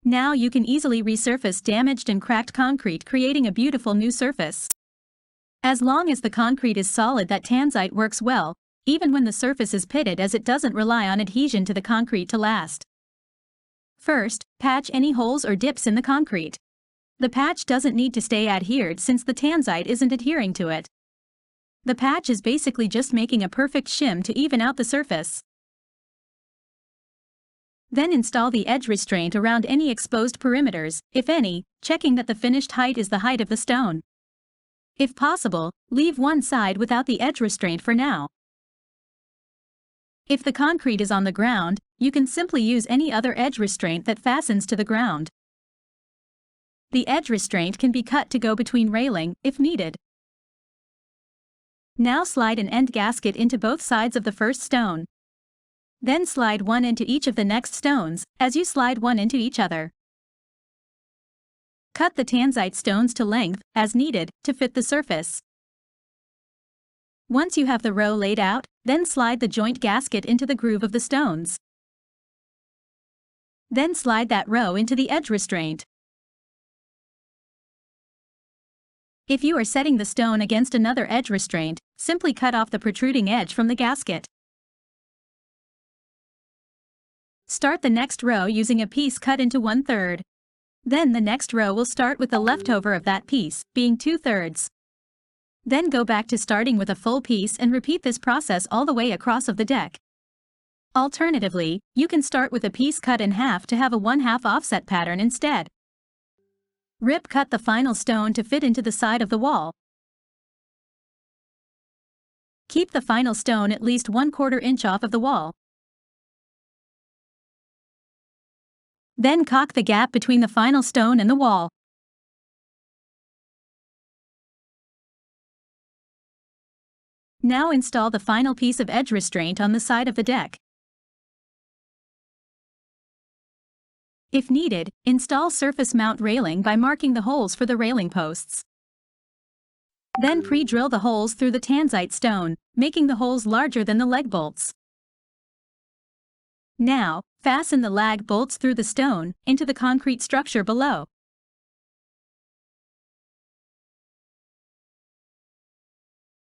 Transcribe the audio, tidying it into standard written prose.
Now you can easily resurface damaged and cracked concrete, creating a beautiful new surface. As long as the concrete is solid, that Tanzite works well, even when the surface is pitted, as it doesn't rely on adhesion to the concrete to last. First, patch any holes or dips in the concrete. The patch doesn't need to stay adhered since the Tanzite isn't adhering to it. The patch is basically just making a perfect shim to even out the surface. Then install the edge restraint around any exposed perimeters, if any, checking that the finished height is the height of the stone. If possible, leave one side without the edge restraint for now. If the concrete is on the ground, you can simply use any other edge restraint that fastens to the ground. The edge restraint can be cut to go between railing, if needed. Now slide an end gasket into both sides of the first stone. Then slide one into each of the next stones, as you slide one into each other. Cut the Tanzite stones to length, as needed, to fit the surface. Once you have the row laid out, then slide the joint gasket into the groove of the stones. Then slide that row into the edge restraint. If you are setting the stone against another edge restraint, simply cut off the protruding edge from the gasket. Start the next row using a piece cut into 1/3. Then the next row will start with the leftover of that piece, being 2/3. Then go back to starting with a full piece and repeat this process all the way across of the deck. Alternatively, you can start with a piece cut in half to have a 1/2 offset pattern instead. Rip cut the final stone to fit into the side of the wall. Keep the final stone at least 1/4 inch off of the wall. Then caulk the gap between the final stone and the wall. Now install the final piece of edge restraint on the side of the deck. If needed, install surface mount railing by marking the holes for the railing posts. Then pre-drill the holes through the Tanzite stone, making the holes larger than the leg bolts. Now, fasten the lag bolts through the stone into the concrete structure below.